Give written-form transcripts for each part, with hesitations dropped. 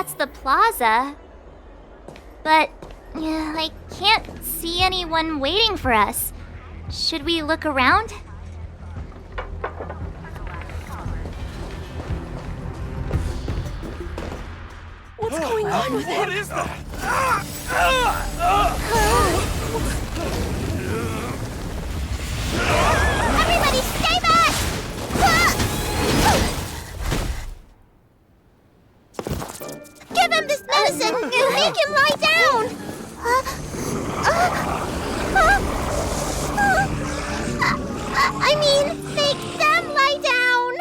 that's the plaza. But I can't see anyone waiting for us. Should we look around? What's going on with him? What is that? Everybody stay back! Give him this medicine! Make him lie down! I mean, make them lie down!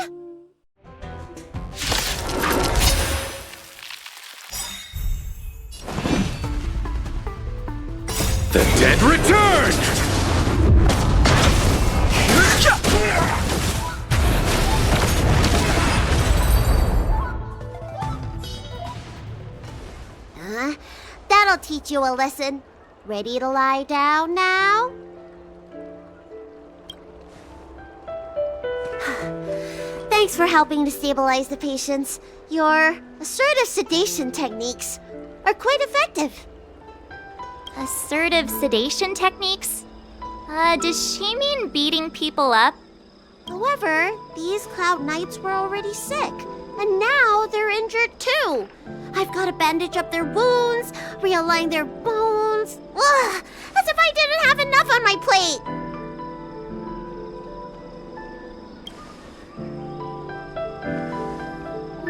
The dead return! That'll teach you a lesson. Ready to lie down now? Thanks for helping to stabilize the patients. Your assertive sedation techniques are quite effective. Assertive sedation techniques? Does she mean beating people up? However, these Cloud Knights were already sick, and now they're injured too. I've got to bandage up their wounds, realign their bones. Ugh, as if I didn't have enough on my plate.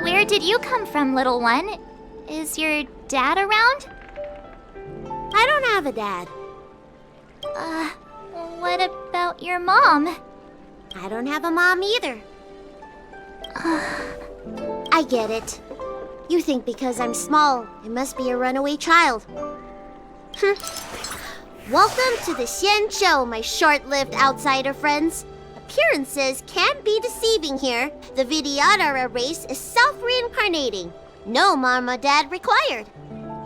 Where did you come from, little one? Is your dad around? I don't have a dad. What about your mom? I don't have a mom either. I get it. You think because I'm small, I must be a runaway child. Welcome to the Xianzhou, my short-lived outsider friends. Appearances can be deceiving here. The Vidyadhara race is self-reincarnating. No mom or dad required.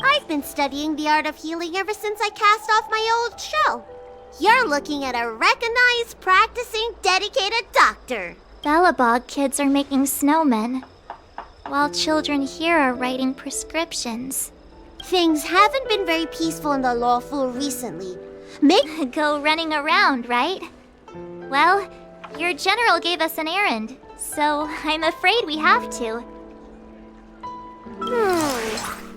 I've been studying the art of healing ever since I cast off my old shell. You're looking at a recognized, practicing, dedicated doctor. Bellabog kids are making snowmen, while children here are writing prescriptions. Things haven't been very peaceful in the Luofu recently. Make go running around, right? Well, your general gave us an errand, so I'm afraid we have to.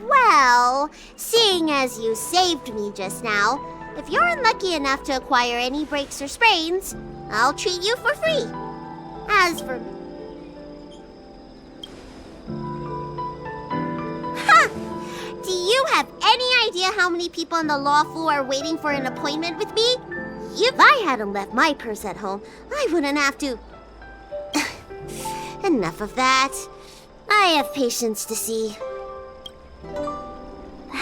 Well, seeing as you saved me just now, if you're unlucky enough to acquire any breaks or sprains, I'll treat you for free. As for me... Ha! Do you have any idea how many people in the Luofu are waiting for an appointment with me? If I hadn't left my purse at home, I wouldn't have to... Enough of that. I have patients to see.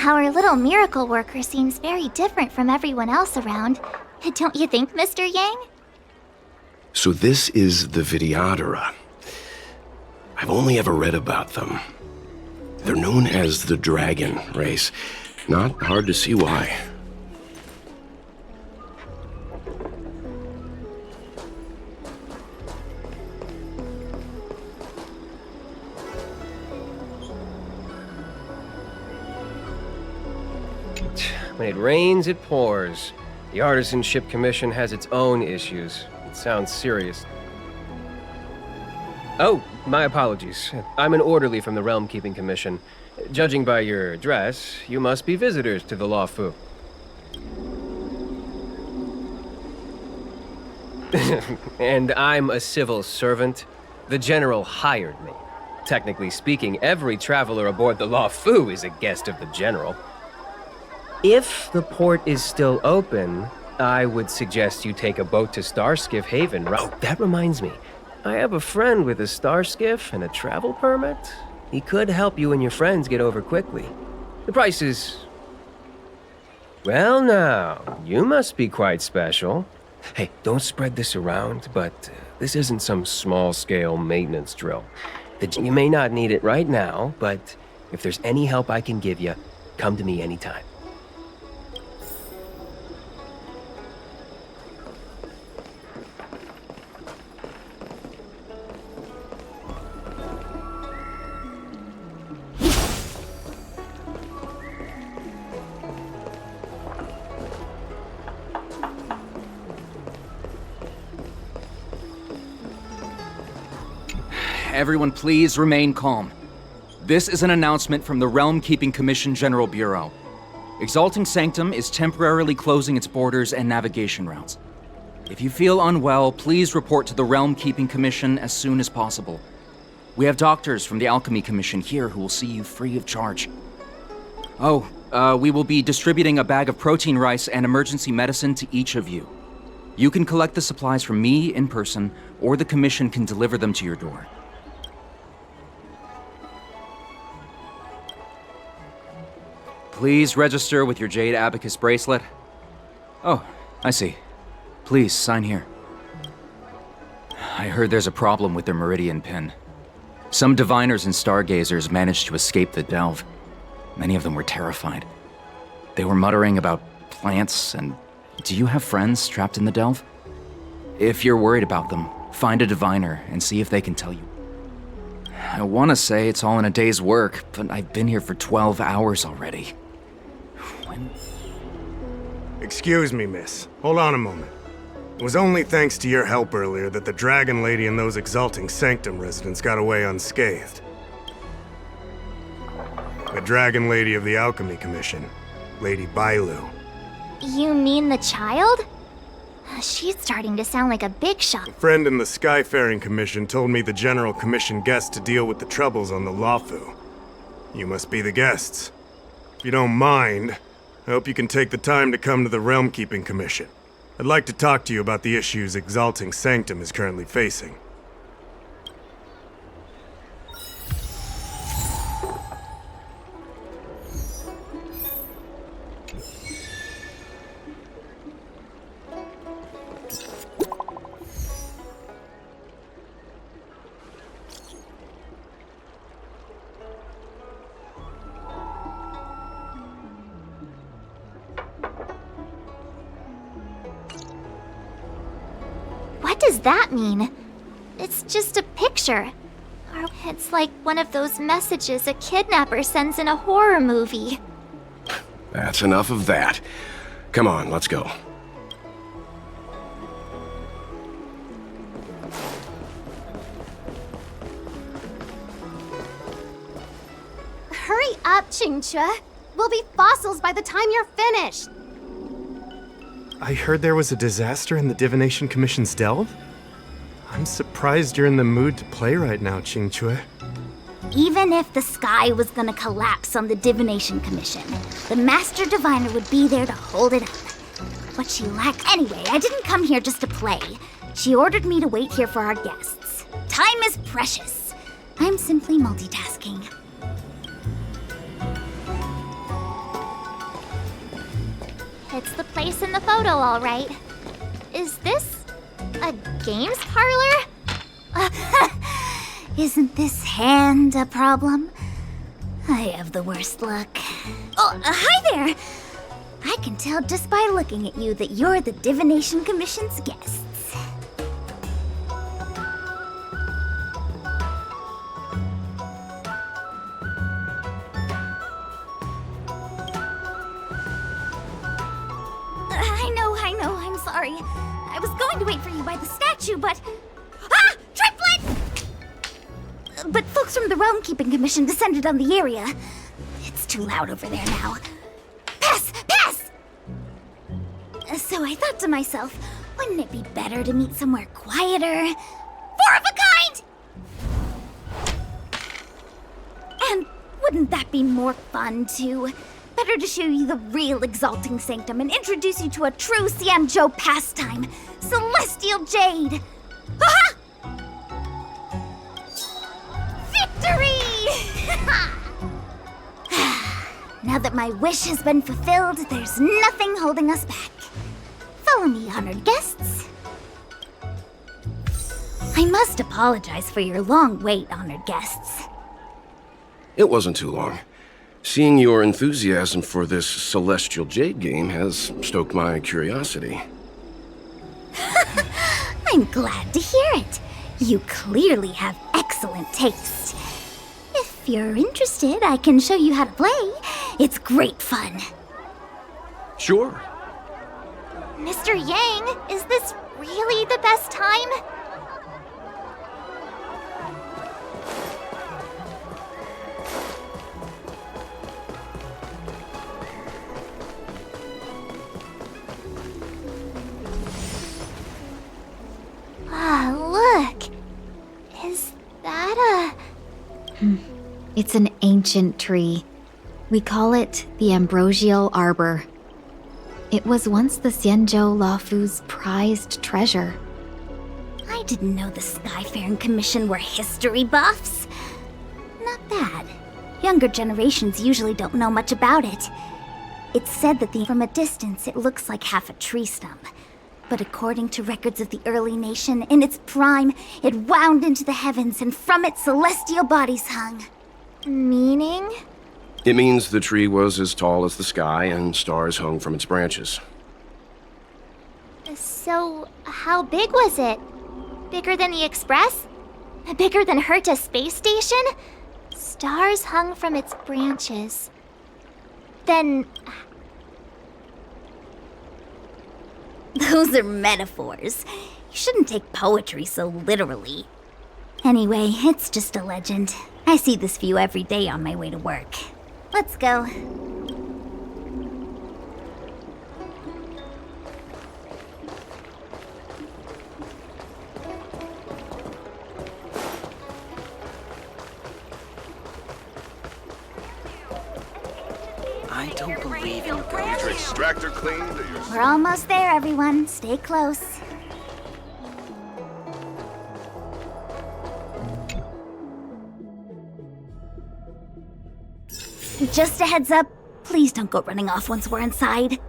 Our little miracle worker seems very different from everyone else around. Don't you think, Mr. Yang? So this is the Vidyadhara. I've only ever read about them. They're known as the Dragon race. Not hard to see why. When it rains, it pours. The Artisanship Commission has its own issues. It sounds serious. Oh, my apologies. I'm an orderly from the Realm Keeping Commission. Judging by your dress, you must be visitors to the Luofu. And I'm a civil servant. The General hired me. Technically speaking, every traveler aboard the Luofu is a guest of the General. If the port is still open, I would suggest you take a boat to Starskiff Haven. Oh, that reminds me. I have a friend with a Starskiff and a travel permit. He could help you and your friends get over quickly. The price is... Well now, you must be quite special. Hey, don't spread this around, but this isn't some small-scale maintenance drill. You may not need it right now, but if there's any help I can give you, come to me anytime. Everyone please remain calm. This is an announcement from the Realm Keeping Commission General Bureau. Exalting Sanctum is temporarily closing its borders and navigation routes. If you feel unwell, please report to the Realm Keeping Commission as soon as possible. We have doctors from the Alchemy Commission here who will see you free of charge. Oh, we will be distributing a bag of protein rice and emergency medicine to each of you. You can collect the supplies from me in person, or the Commission can deliver them to your door. Please register with your Jade Abacus bracelet. Oh, I see. Please, sign here. I heard there's a problem with their Meridian pin. Some diviners and stargazers managed to escape the delve. Many of them were terrified. They were muttering about plants and... Do you have friends trapped in the delve? If you're worried about them, find a diviner and see if they can tell you. I want to say it's all in a day's work, but I've been here for 12 hours already. Excuse me, miss. Hold on a moment. It was only thanks to your help earlier that the Dragon Lady and those Exalting Sanctum residents got away unscathed. The Dragon Lady of the Alchemy Commission, Lady Bailu. You mean the child? She's starting to sound like a big shot. A friend in the Skyfaring Commission told me the General commissioned guests to deal with the troubles on the Luofu. You must be the guests. If you don't mind, I hope you can take the time to come to the Realm Keeping Commission. I'd like to talk to you about the issues Exalting Sanctum is currently facing. What does that mean? It's just a picture. Or it's like one of those messages a kidnapper sends in a horror movie. That's enough of that. Come on, let's go. Hurry up, Qingque. We'll be fossils by the time you're finished. I heard there was a disaster in the Divination Commission's delve? I'm surprised you're in the mood to play right now, Qingque. Even if the sky was gonna collapse on the Divination Commission, the Master Diviner would be there to hold it up. What she lacked... Anyway, I didn't come here just to play. She ordered me to wait here for our guests. Time is precious. I'm simply multitasking. It's the place in the photo, all right. Is this a games parlor? Isn't this hand a problem? I have the worst luck. Oh, hi there! I can tell just by looking at you that you're the Divination Commission's guests. I know, I'm sorry. I was going to wait for you by the statue, but... Ah! Triplet! But folks from the Realm Keeping Commission descended on the area. It's too loud over there now. Pass! Pass! So I thought to myself, wouldn't it be better to meet somewhere quieter? Four of a kind! And wouldn't that be more fun, too? Better to show you the real Exalting Sanctum and introduce you to a true Xianzhou pastime, Celestial Jade! Aha! Victory! Now that my wish has been fulfilled, there's nothing holding us back. Follow me, honored guests. I must apologize for your long wait, honored guests. It wasn't too long. Seeing your enthusiasm for this Celestial Jade game has stoked my curiosity. I'm glad to hear it. You clearly have excellent taste. If you're interested, I can show you how to play. It's great fun. Sure. Mr. Yang, is this really the best time? It's an ancient tree. We call it the Ambrosial Arbor. It was once the Xianzhou Luofu's prized treasure. I didn't know the Skyfaring Commission were history buffs. Not bad. Younger generations usually don't know much about it. It's said that from a distance it looks like half a tree stump. But according to records of the early nation, in its prime, it wound into the heavens and from it celestial bodies hung. Meaning? It means the tree was as tall as the sky and stars hung from its branches. So, how big was it? Bigger than the Express? Bigger than Herta Space Station? Stars hung from its branches. Then... Those are metaphors. You shouldn't take poetry so literally. Anyway, it's just a legend. I see this view every day on my way to work. Let's go. I don't believe you, Your extractor cleaned? We're almost there, everyone. Stay close. Just a heads up, please don't go running off once we're inside.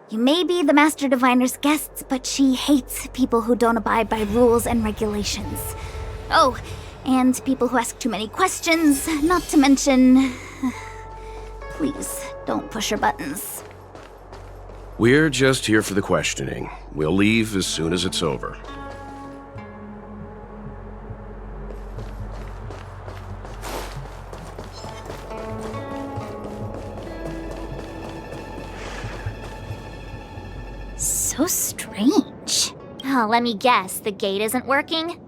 You may be the Master Diviner's guests, but she hates people who don't abide by rules and regulations. Oh, and people who ask too many questions, not to mention... Please, don't push her buttons. We're just here for the questioning. We'll leave as soon as it's over. So strange. Oh, let me guess, the gate isn't working?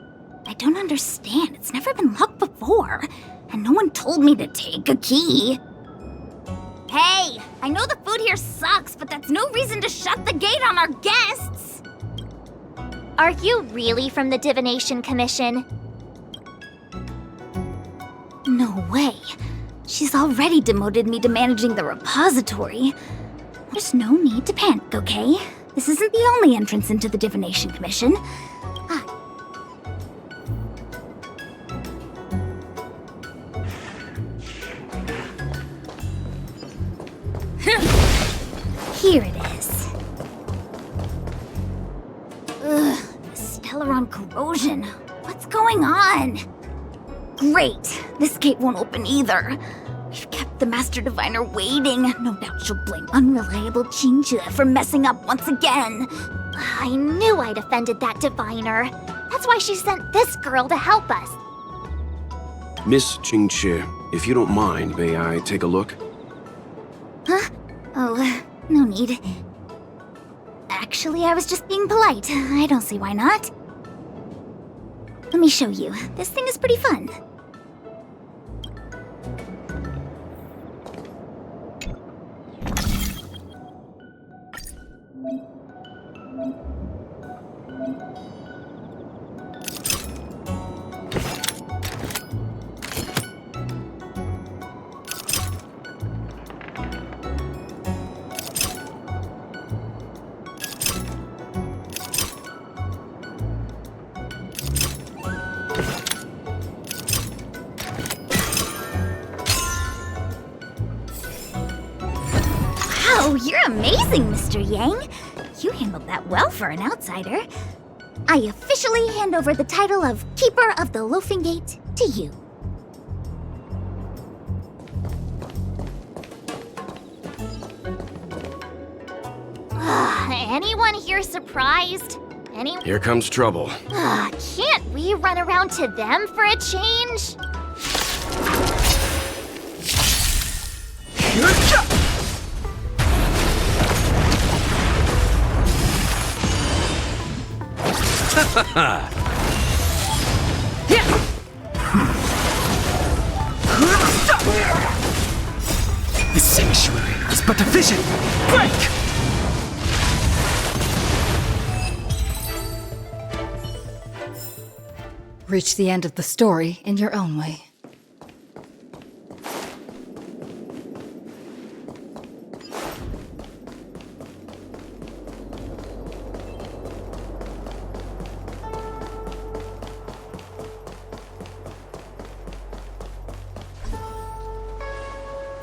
I don't understand. It's never been locked before. And no one told me to take a key. Hey, I know the food here sucks, but that's no reason to shut the gate on our guests. Are you really from the Divination Commission? No way. She's already demoted me to managing the repository. There's no need to panic, okay? This isn't the only entrance into the Divination Commission. Here it is. Ugh, Stellaron corrosion. What's going on? Great, this gate won't open either. We've kept the Master Diviner waiting. No doubt she'll blame unreliable Xianzhou for messing up once again. I knew I'd offended that diviner. That's why she sent this girl to help us. Miss Qingqi, if you don't mind, may I take a look? Huh? Oh, no need. Actually, I was just being polite. I don't see why not. Let me show you. This thing is pretty fun. Wow, you're amazing, Mr. Yang. You handled that well for an outsider. I officially hand over the title of Keeper of the Loafing Gate to you. Anyone here surprised? Here comes trouble. Can't we run around to them for a change? The sanctuary is but a vision. Break! Reach the end of the story in your own way.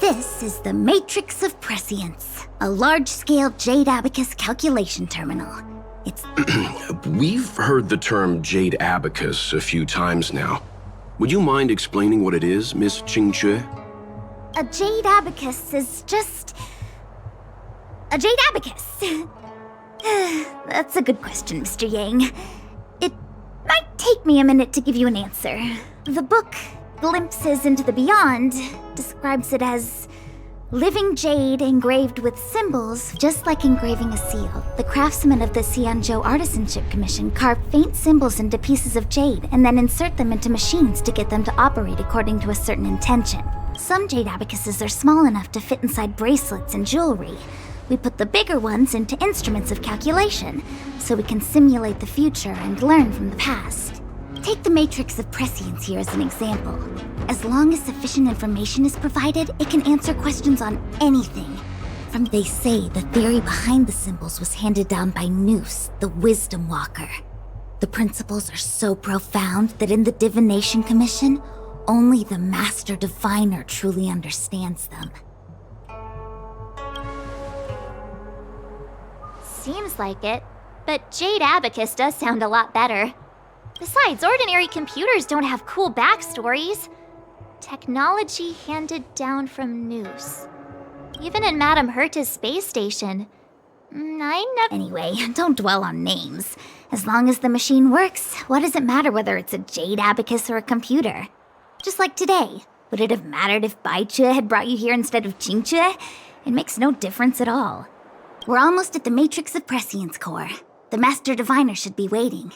This is the Matrix of Prescience, a large-scale Jade Abacus calculation terminal. It's We've heard the term Jade Abacus a few times now. Would you mind explaining what it is, Miss Qingque? a Jade Abacus is just a Jade Abacus. That's a good question, Mr. Yang. It might take me a minute to give you an answer. The book, Glimpses into the Beyond, describes it as living jade engraved with symbols, just like engraving a seal. The craftsmen of the Xianzhou Artisanship Commission carve faint symbols into pieces of jade and then insert them into machines to get them to operate according to a certain intention. Some jade abacuses are small enough to fit inside bracelets and jewelry. We put the bigger ones into instruments of calculation, so we can simulate the future and learn from the past. Take the Matrix of Prescience here as an example. As long as sufficient information is provided, it can answer questions on anything. They say the theory behind the symbols was handed down by Nous, the Wisdom Walker. The principles are so profound that in the Divination Commission, only the Master Diviner truly understands them. Seems like it, but Jade Abacus does sound a lot better. Besides, ordinary computers don't have cool backstories. Technology handed down from Nous. Even in Madame Herta's space station. Anyway, don't dwell on names. As long as the machine works, what does it matter whether it's a Jade Abacus or a computer? Just like today. Would it have mattered if Baichue had brought you here instead of Qingque? It makes no difference at all. We're almost at the Matrix of Prescience core. The Master Diviner should be waiting.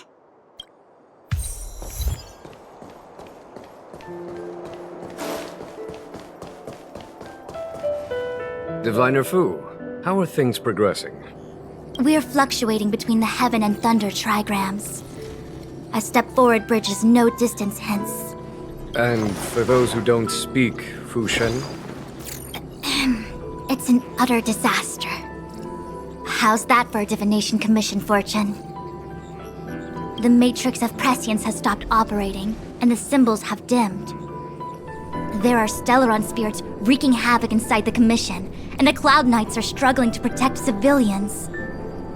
Diviner Fu, how are things progressing? We're fluctuating between the Heaven and Thunder trigrams. A step forward bridges no distance hence. And for those who don't speak Fu Shen? It's an utter disaster. How's that for a Divination Commission fortune? The Matrix of Prescience has stopped operating, and the symbols have dimmed. There are Stellaron spirits wreaking havoc inside the Commission, and the Cloud Knights are struggling to protect civilians.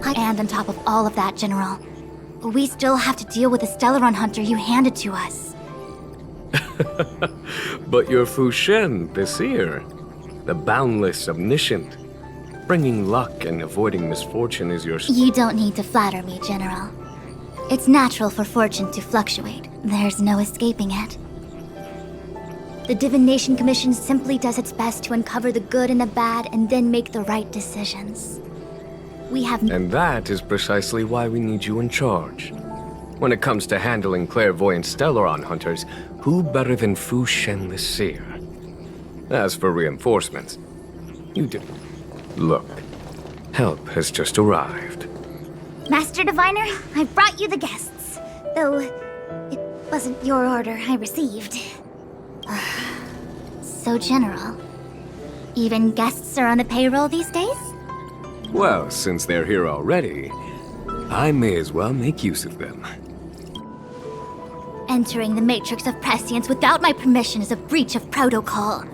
And on top of all of that, General, we still have to deal with the Stellaron hunter you handed to us. But you're Fu Shen, the seer. The boundless, omniscient. Bringing luck and avoiding misfortune is your... You don't need to flatter me, General. It's natural for fortune to fluctuate. There's no escaping it. The Divination Commission simply does its best to uncover the good and the bad and then make the right decisions. We have... And that is precisely why we need you in charge. When it comes to handling clairvoyant Stellaron hunters, who better than Fu Shen the seer? As for reinforcements, you do. Look, help has just arrived. Master Diviner, I brought you the guests. Though, it wasn't your order I received. So, General, even guests are on the payroll these days? Well, since they're here already, I may as well make use of them. Entering the Matrix of Prescience without my permission is a breach of protocol.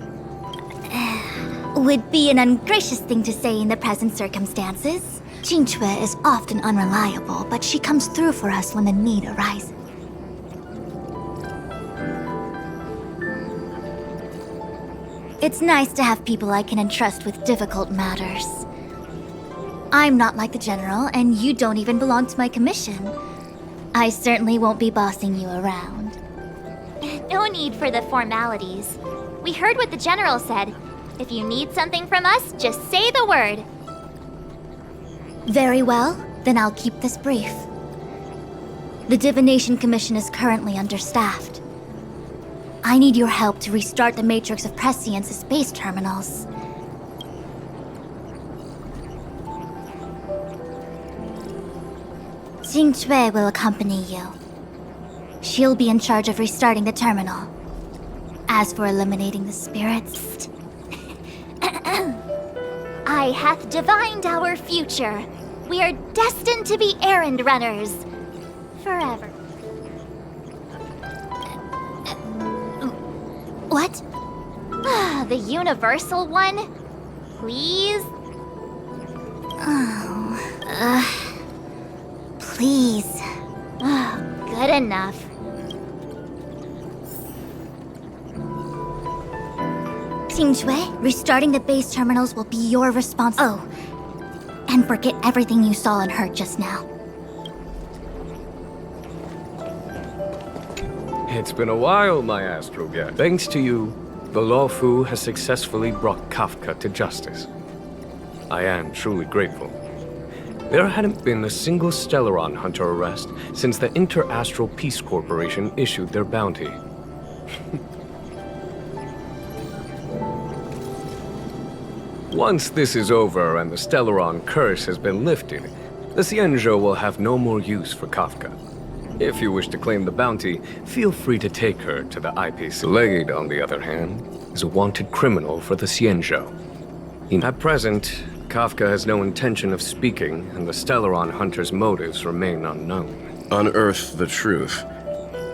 Would be an ungracious thing to say in the present circumstances. Qingque is often unreliable, but she comes through for us when the need arises. It's nice to have people I can entrust with difficult matters. I'm not like the General, and you don't even belong to my commission. I certainly won't be bossing you around. No need for the formalities. We heard what the General said. If you need something from us, just say the word. Very well, then I'll keep this brief. The Divination Commission is currently understaffed. I need your help to restart the Matrix of Prescience's space terminals. Qingque will accompany you. She'll be in charge of restarting the terminal. As for eliminating the spirits... I hath divined our future. We are destined to be errand runners. Forever. What? The universal one? Please? Please. Good enough. Xianzhou, restarting the base terminals will be your responsibility. Oh, and forget everything you saw and heard just now. It's been a while, my Astro guest. Thanks to you, the Luofu has successfully brought Kafka to justice. I am truly grateful. There hadn't been a single Stellaron hunter arrest since the Inter-Astral Peace Corporation issued their bounty. Once this is over and the Stellaron curse has been lifted, the Xianzhou will have no more use for Kafka. If you wish to claim the bounty, feel free to take her to the IPC. Blade, on the other hand, is a wanted criminal for the Xianzhou. At present, Kafka has no intention of speaking, and the Stellaron hunter's motives remain unknown. Unearth the truth.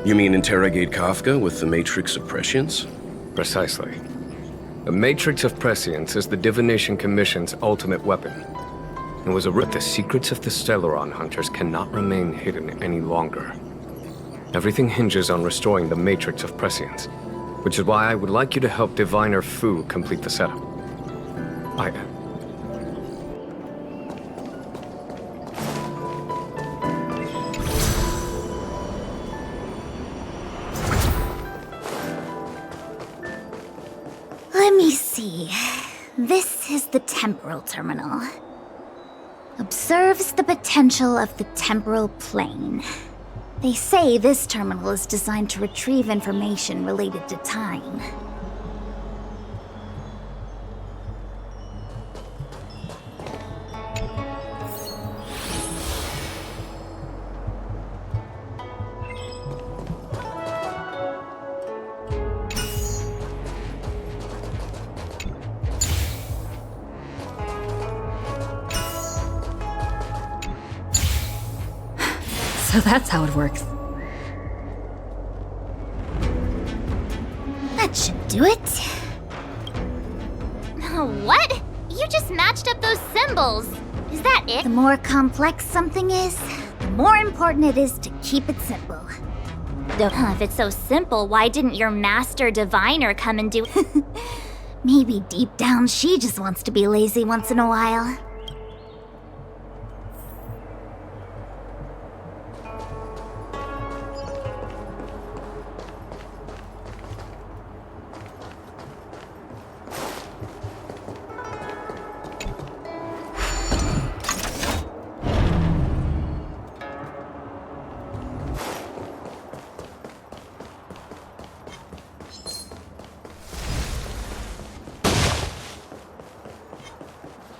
You mean interrogate Kafka with the Matrix of Prescience? Precisely. The Matrix of Prescience is the Divination Commission's ultimate weapon. It was the secrets of the Stellaron hunters cannot remain hidden any longer. Everything hinges on restoring the Matrix of Prescience, which is why I would like you to help Diviner Fu complete the setup. Let me see. This is the temporal terminal. Observes the potential of the temporal plane. They say this terminal is designed to retrieve information related to time. So that's how it works. That should do it. What? You just matched up those symbols. Is that it? The more complex something is, the more important it is to keep it simple. If it's so simple, why didn't your master diviner come and do it? Maybe deep down she just wants to be lazy once in a while.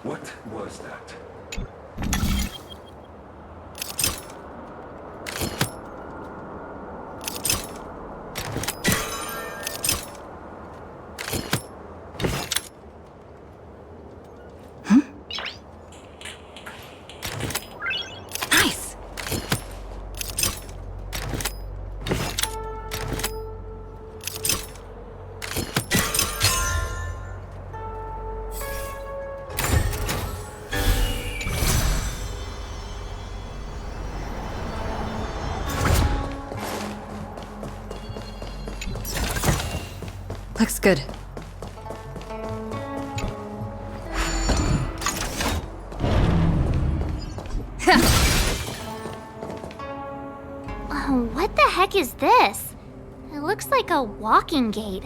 What was that? Nice! Looks good. What the heck is this? It looks like a walking gate.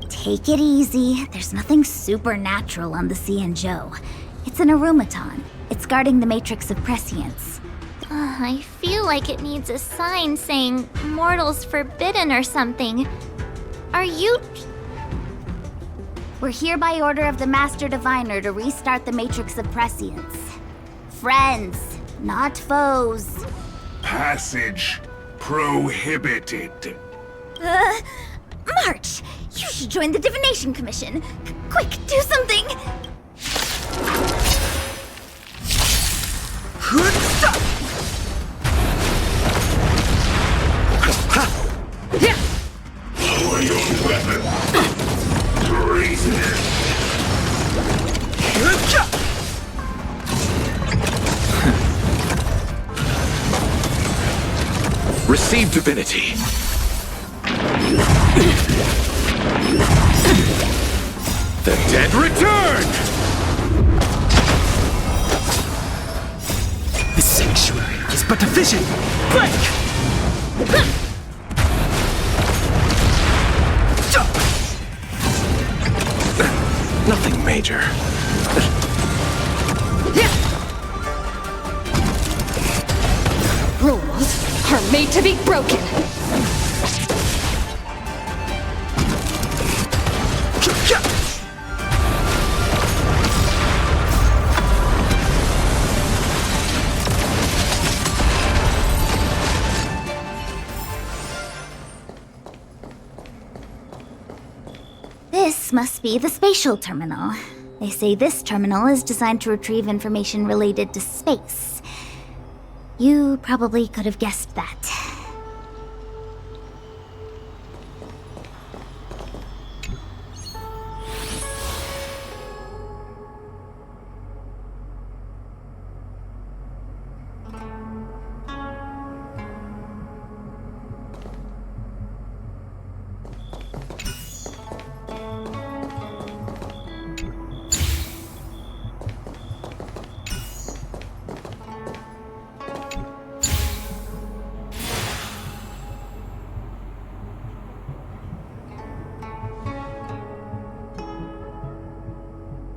Take it easy. There's nothing supernatural on the Xianzhou. It's an aromaton. It's guarding the Matrix of Prescience. I feel like it needs a sign saying mortals forbidden or something. Are you... We're here by order of the Master Diviner to restart the Matrix of Prescience. Friends, not foes. Passage prohibited. March! You should join the Divination Commission. Quick, do something! Lower your weapon. Receive divinity. The dead return! The sanctuary is but a vision. Break! Nothing major. Rules are made to be broken. This must be the spatial terminal. They say this terminal is designed to retrieve information related to space. You probably could have guessed that.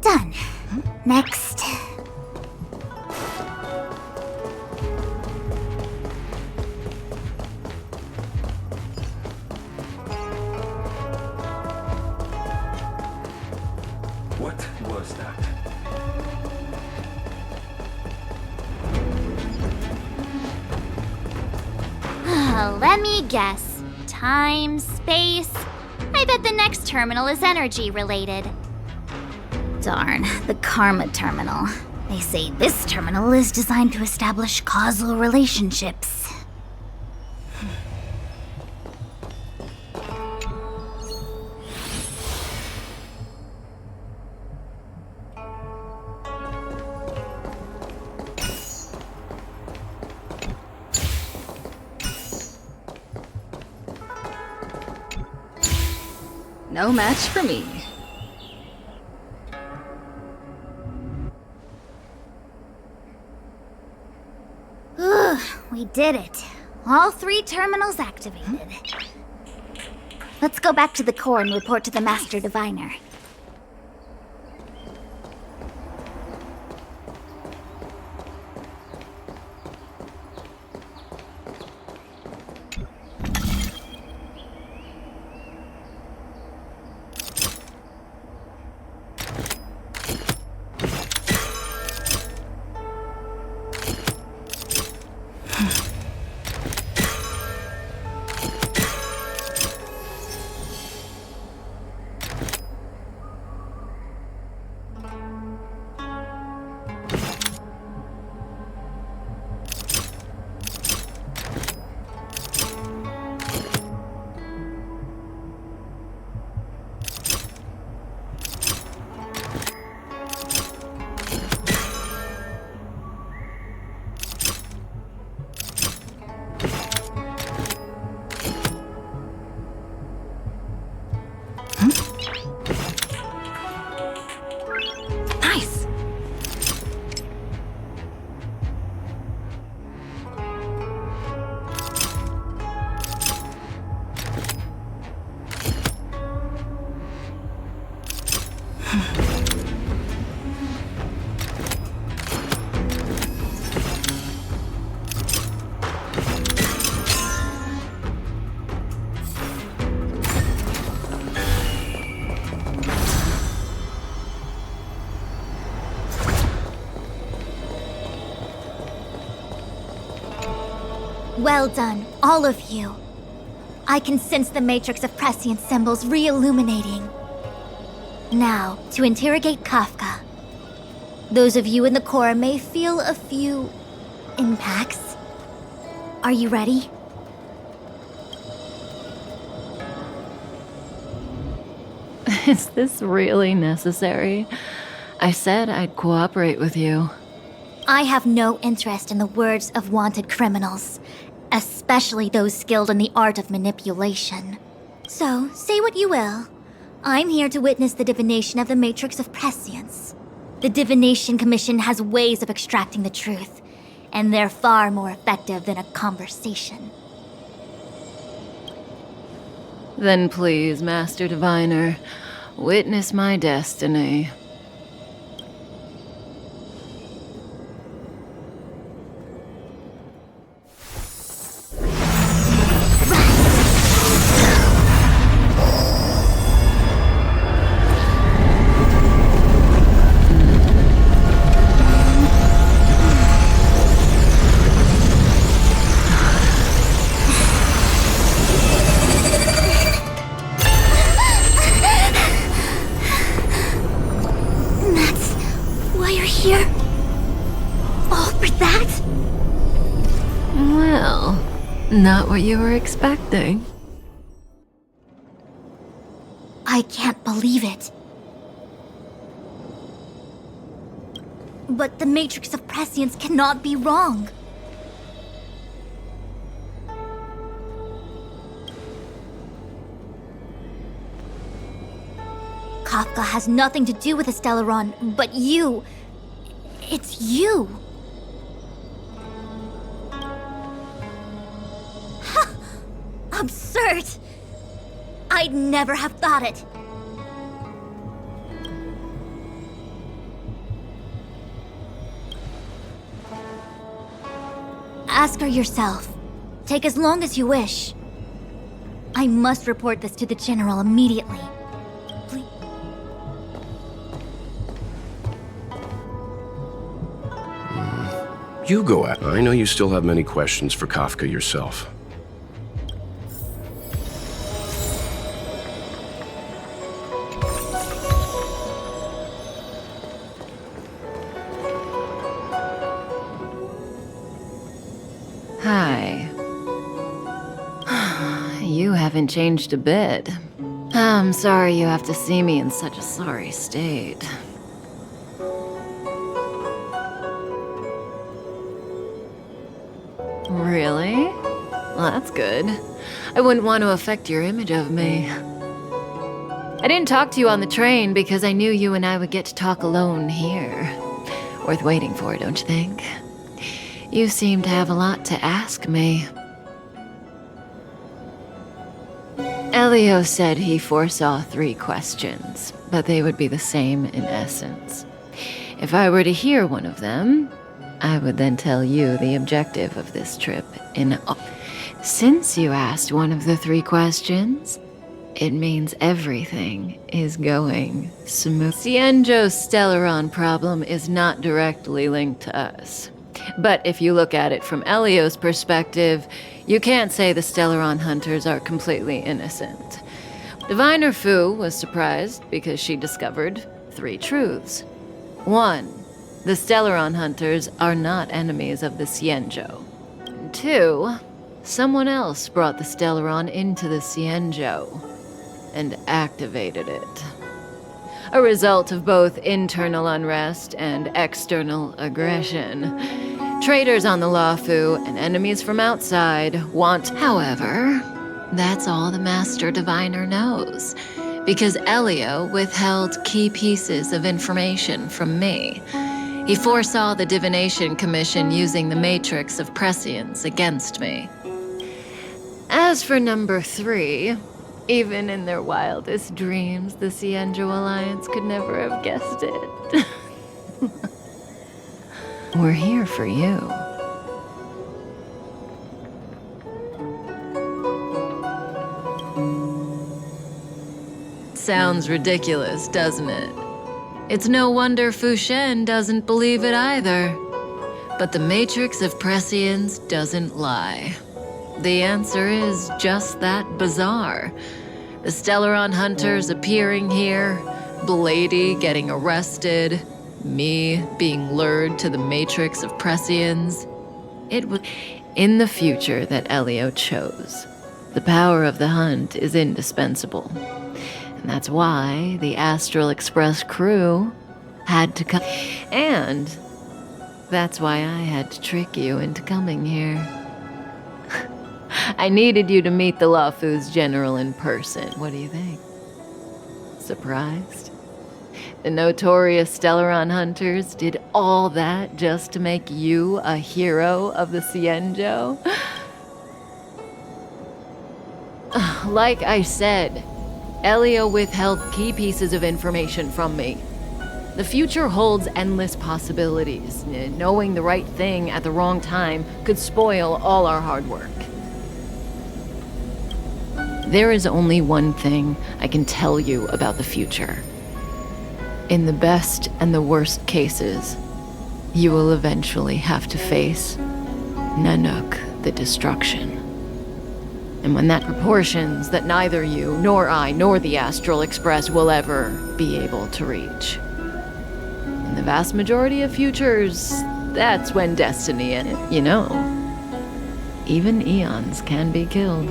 Done. Next. What was that? Let me guess. Time, space. I bet the next terminal is energy related. Darn, the Karma Terminal. They say this terminal is designed to establish causal relationships. No match for me. We did it. All 3 terminals activated. Let's go back to the core and report to the Master Diviner. Nice. Well done, all of you. I can sense the matrix of prescient symbols re-illuminating. Now, to interrogate Kafka. Those of you in the core may feel a few impacts. Are you ready? Is this really necessary? I said I'd cooperate with you. I have no interest in the words of wanted criminals. especially those skilled in the art of manipulation. So, say what you will. I'm here to witness the divination of the Matrix of Prescience. The Divination Commission has ways of extracting the truth, and they're far more effective than a conversation. Then please, Master Diviner, witness my destiny. Not what you were expecting. I can't believe it. But the Matrix of Prescience cannot be wrong. Kafka has nothing to do with the Stellaron, but you... It's you. Absurd! I'd never have thought it. Ask her yourself. Take as long as you wish. I must report this to the General immediately. Please. You go at it. I know you still have many questions for Kafka yourself. Hi. You haven't changed a bit. I'm sorry you have to see me in such a sorry state. Really? Well, that's good. I wouldn't want to affect your image of me. I didn't talk to you on the train because I knew you and I would get to talk alone here. Worth waiting for, don't you think? You seem to have a lot to ask me. Elio said he foresaw 3 questions, but they would be the same in essence. If I were to hear one of them, I would then tell you the objective of this trip Since you asked one of the 3 questions, it means everything is going smooth. Xianzhou's Stellaron problem is not directly linked to us. But if you look at it from Elio's perspective, you can't say the Stellaron hunters are completely innocent. Diviner Fu was surprised because she discovered 3 truths. 1. The Stellaron hunters are not enemies of the Xianzhou. 2. Someone else brought the Stellaron into the Xianzhou and activated it. A result of both internal unrest and external aggression. Traitors on the Luofu and enemies from outside want... However, that's all the Master Diviner knows, because Elio withheld key pieces of information from me. He foresaw the Divination Commission using the Matrix of Prescience against me. As for number 3, even in their wildest dreams, the Xianzhou Alliance could never have guessed it. We're here for you. Sounds ridiculous, doesn't it? It's no wonder Fu Shen doesn't believe it either. But the Matrix of Prescience doesn't lie. The answer is just that bizarre. The Stellaron hunters appearing here, Blady getting arrested, me being lured to the Matrix of Prescience. It was in the future that Elio chose. The power of the hunt is indispensable. And that's why the Astral Express crew had to come. And that's why I had to trick you into coming here. I needed you to meet the Luofu's general in person. What do you think? Surprised? The notorious Stellaron hunters did all that just to make you a hero of the Xianzhou? Like I said, Elio withheld key pieces of information from me. The future holds endless possibilities. Knowing the right thing at the wrong time could spoil all our hard work. There is only one thing I can tell you about the future. In the best and the worst cases, you will eventually have to face Nanook, the destruction. And when that proportions that neither you, nor I, nor the Astral Express will ever be able to reach. In the vast majority of futures, that's when destiny and, even eons can be killed.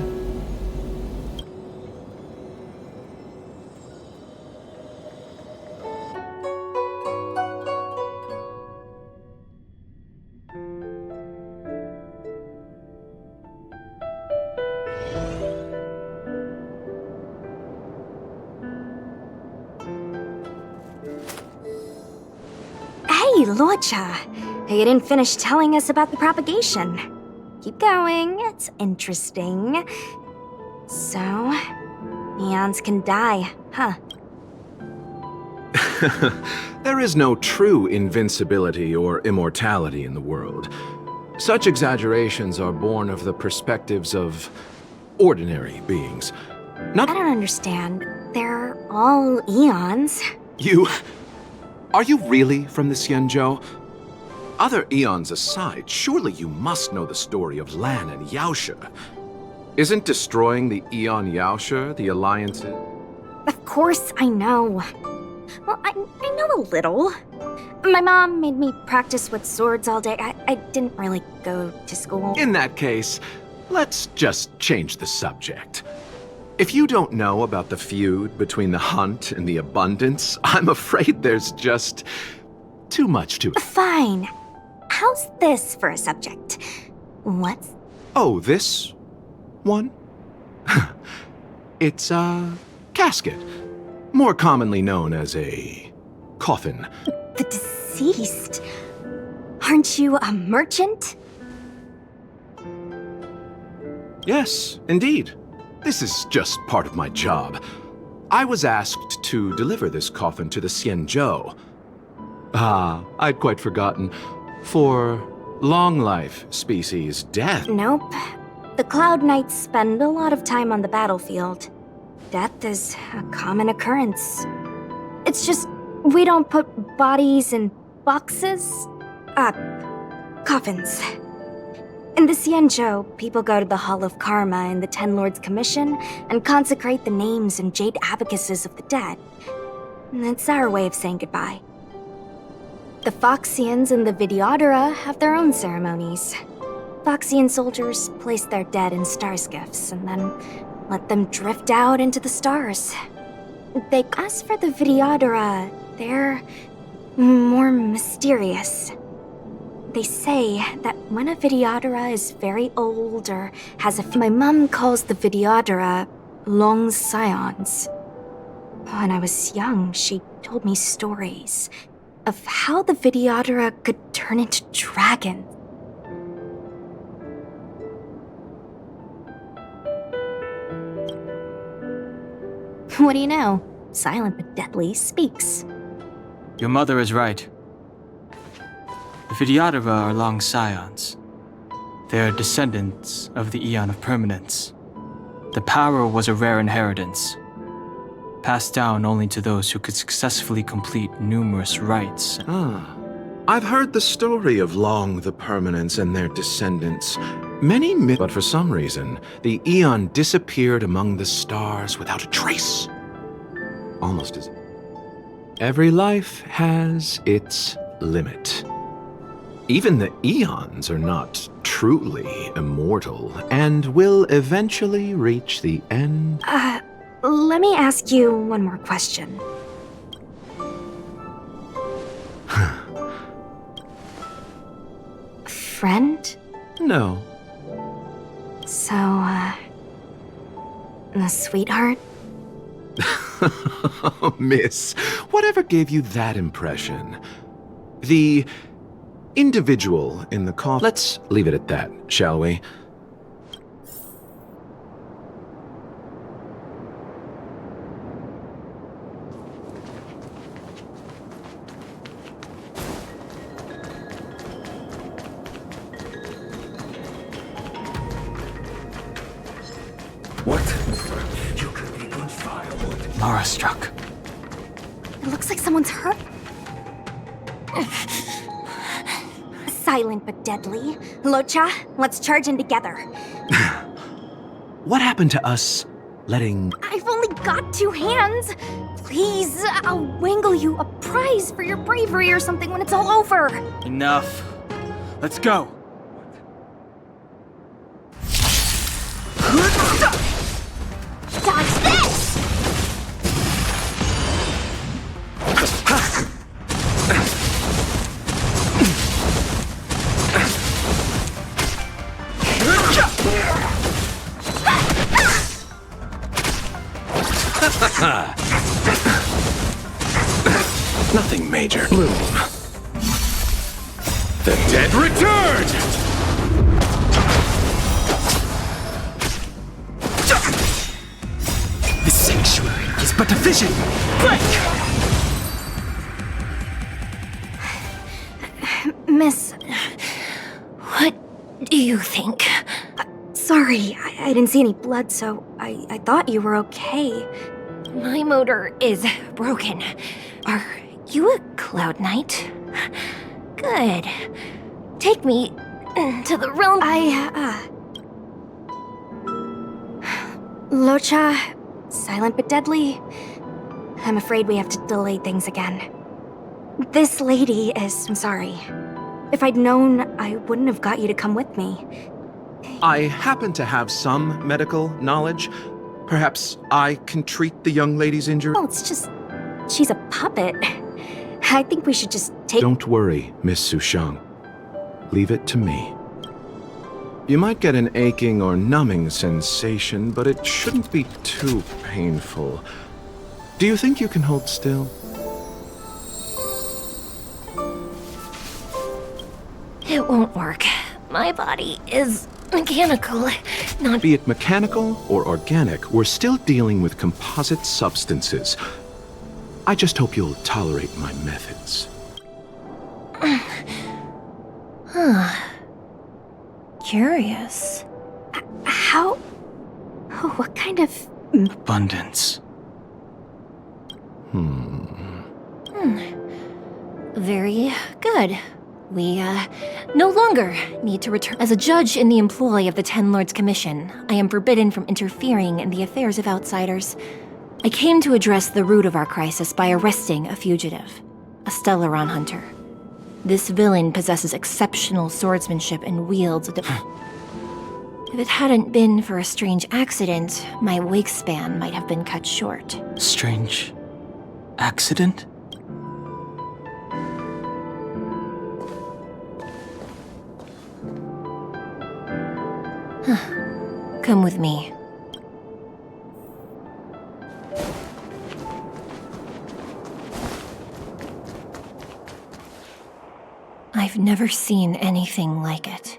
Hey, Luocha! You didn't finish telling us about the propagation. Keep going, it's interesting. So, eons can die, huh? There is no true invincibility or immortality in the world. Such exaggerations are born of the perspectives of ordinary beings. I don't understand. They're all eons. Are you really from the Xianzhou? Other eons aside, surely you must know the story of Lan and Yaoshe. Isn't destroying the Eon Yaoshe the Alliance? Of course I know. Well, I know a little. My mom made me practice with swords all day. I didn't really go to school. In that case, let's just change the subject. If you don't know about the feud between the Hunt and the Abundance, I'm afraid there's just too much to it. Fine. How's this for a subject? What's... Oh, this one? It's a casket, more commonly known as a coffin. The deceased? Aren't you a merchant? Yes, indeed. This is just part of my job. I was asked to deliver this coffin to the Xianzhou. I'd quite forgotten. For long life species, death. Nope. The Cloud Knights spend a lot of time on the battlefield. Death is a common occurrence. It's just, we don't put bodies in boxes? Coffins. In the Xianzhou, people go to the Hall of Karma in the Ten Lords Commission and consecrate the names and jade abacuses of the dead. It's our way of saying goodbye. The Foxians and the Videodora have their own ceremonies. Foxian soldiers place their dead in star skiffs and then let them drift out into the stars. As for the Videodora, they're more mysterious. They say that when a Videodora is very old or has a... My mom calls the Videodora long scions. When I was young, she told me stories of how the Videodora could turn into dragons. What do you know? Silent but deadly speaks. Your mother is right. The Videodora are long scions. They are descendants of the Eon of Permanence. The power was a rare inheritance, passed down only to those who could successfully complete numerous rites. I've heard the story of Long the Permanence and their descendants. Many myths, but for some reason, the Eon disappeared among the stars without a trace. Almost as... Every life has its limit. Even the Eons are not truly immortal and will eventually reach the end. Let me ask you one more question. Friend? No. So, a sweetheart? Miss, whatever gave you that impression? The individual in the coffin. Let's leave it at that, shall we? What? You could be good firewood. Laura struck. It looks like someone's hurt. Silent but deadly. Locha, let's charge in together. What happened to us letting... I've only got 2 hands. Please, I'll wangle you a prize for your bravery or something when it's all over. Enough. Let's go. Dodge this! Nothing major. Bloom. The dead return! The sanctuary is but a vision. Miss, what do you think? Sorry, I didn't see any blood, so I thought you were okay. My motor is broken. Are you a Cloud Knight? Good. Take me to the realm. Locha, silent but deadly. I'm afraid we have to delay things again. This lady is... I'm sorry. If I'd known, I wouldn't have got you to come with me. I happen to have some medical knowledge. Perhaps I can treat the young lady's injury? Oh, it's just... she's a puppet. I think we should just take... Don't worry, Miss Sushang. Leave it to me. You might get an aching or numbing sensation, but it shouldn't be too painful. Do you think you can hold still? It won't work. My body is mechanical, not... Be it mechanical or organic, we're still dealing with composite substances. I just hope you'll tolerate my methods. Curious. How... what kind of... Abundance. Very good. We, no longer need to return. As a judge in the employ of the Ten Lords Commission, I am forbidden from interfering in the affairs of outsiders. I came to address the root of our crisis by arresting a fugitive, a Stellaron hunter. This villain possesses exceptional swordsmanship and wields a If it hadn't been for a strange accident, my wake span might have been cut short. Strange accident? Come with me. I've never seen anything like it.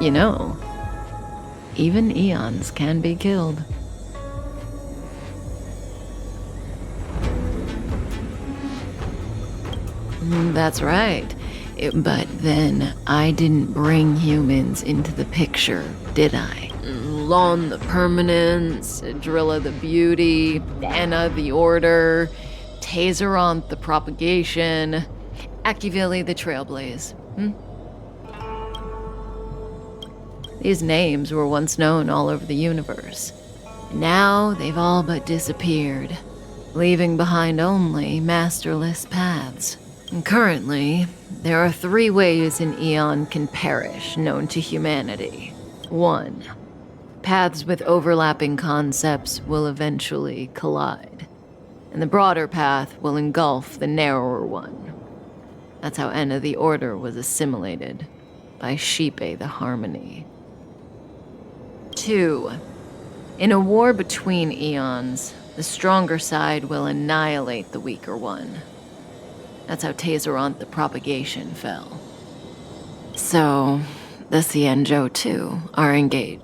You know, even eons can be killed. That's right. But then I didn't bring humans into the picture, did I? Lon the Permanence, Drilla the Beauty, Anna the Order, Tazeronth the Propagation, Akivili the Trailblaze. These names were once known all over the universe. Now they've all but disappeared, leaving behind only masterless paths. And currently, there are 3 ways an eon can perish known to humanity. 1. Paths with overlapping concepts will eventually collide. and the broader path will engulf the narrower one. That's how Enna the Order was assimilated, by Xipe the Harmony. 2. In a war between eons, the stronger side will annihilate the weaker one. That's how Taseront the Propagation fell. So, the Xianzhou too are engaged.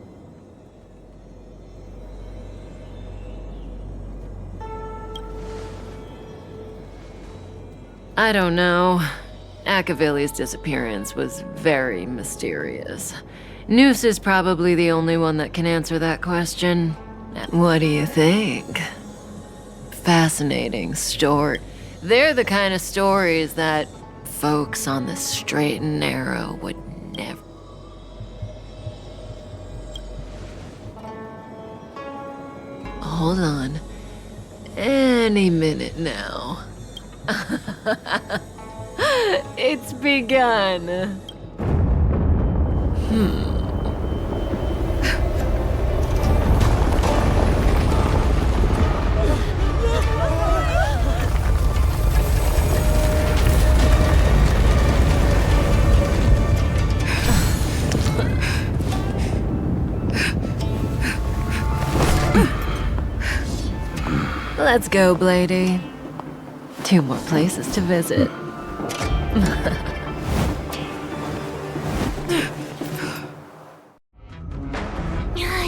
I don't know. Akavili's disappearance was very mysterious. Noose is probably the only one that can answer that question. What do you think? Fascinating story. They're the kind of stories that folks on the straight and narrow would never. Hold on. Any minute now. It's begun. Let's go, Blady. 2 more places to visit.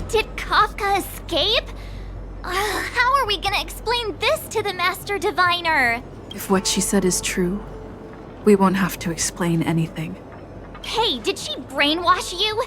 Did Kafka escape? How are we gonna explain this to the Master Diviner? If what she said is true, we won't have to explain anything. Hey, did she brainwash you?